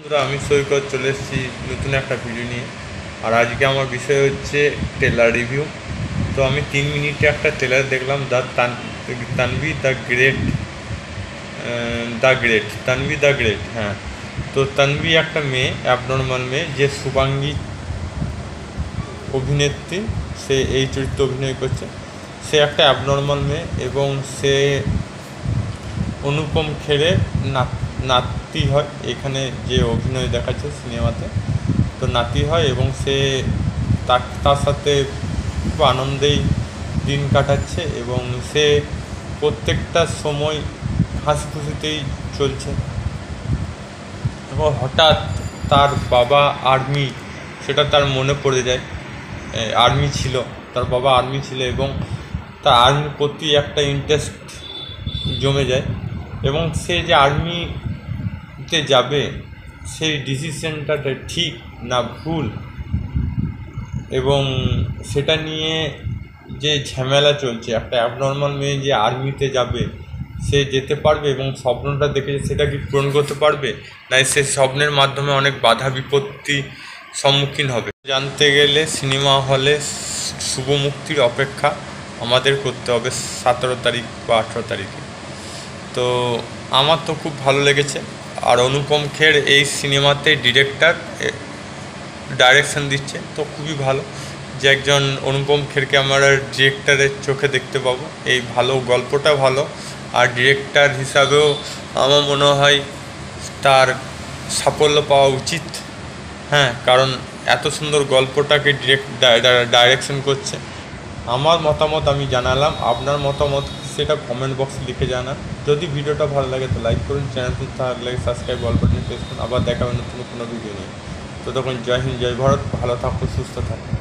আমি সৈকত চলে এসেছি নতুন একটা ভিডিও নিয়ে। আর আজকে আমার বিষয় হচ্ছে ট্রেলার রিভিউ। তো আমি 3 মিনিটে একটা ট্রেলার দেখলাম, তানভি দ্য গ্রেট। হ্যাঁ, তো তানভি একটা মেয়ে, অ্যাবনর্মাল মেয়ে, যে শুভাঙ্গী অভিনেত্রী, সে এই চরিত্রে অভিনয় করছে। সে একটা অ্যাবনর্মাল মেয়ে এবং সে অনুপম খেরের নাতি হয়। এখানে যে অভিনয় দেখাচ্ছে সিনেমাতে, তো নাতি হয় এবং সে তার সাথে খুব আনন্দেই দিন কাটাচ্ছে এবং সে প্রত্যেকটা সময় হাসি খুশিতেই চলছে। এবং হঠাৎ তার বাবা আর্মি, সেটা তার মনে পড়ে যায়। তার বাবা আর্মি ছিল এবং তার আর্মির প্রতি একটা ইন্টারেস্ট জমে যায় এবং সে যে আর্মিতে যাবে সেই ডিসিশনটা ঠিক না ভুল, এবং সেটা নিয়ে যে ঝামেলা চলছে। একটা অ্যাবনর্মাল মেয়ে যে আর্মিতে যাবে, সে যেতে পারবে এবং স্বপ্নটা দেখে সেটা কি পূরণ করতে পারবে, না সে স্বপ্নের মাধ্যমে অনেক বাধা বিপত্তি সম্মুখীন হবে। জানতে গেলে সিনেমা হলে শুভ মুক্তির অপেক্ষা আমাদের করতে হবে 17 তারিখ বা 18 তারিখে। তো আমার তো খুব ভালো লেগেছে। আর অনুপম খের এই সিনেমাতে ডাইরেকশন দিচ্ছে, তো খুবই ভালো যে একজন অনুপম খেরকে আমরা ডিরেক্টরের চোখে দেখতে পাবো। এই ভালো, গল্পটা ভালো, আর ডিরেক্টর হিসাবেও আমার মনে হয় তার সাফল্য পাওয়া উচিত। হ্যাঁ, কারণ এত সুন্দর গল্পটাকে ডাইরেকশন করছে। আমার মতামত আমি জানালাম, আপনার মতামত সেটা কমেন্ট বক্সে লিখে জানান। যদি ভিডিওটা ভালো লাগে তো লাইক করুন, চ্যানেলটি ভালো লাগে সাবস্ক্রাইব, অল বাটনে প্রেস করুন। আবার দেখা হবে নতুন কোনো ভিডিও নিয়ে। তো তখন জয় হিন্দ, জয় ভারত, ভালো থাকুন, সুস্থ থাকুন।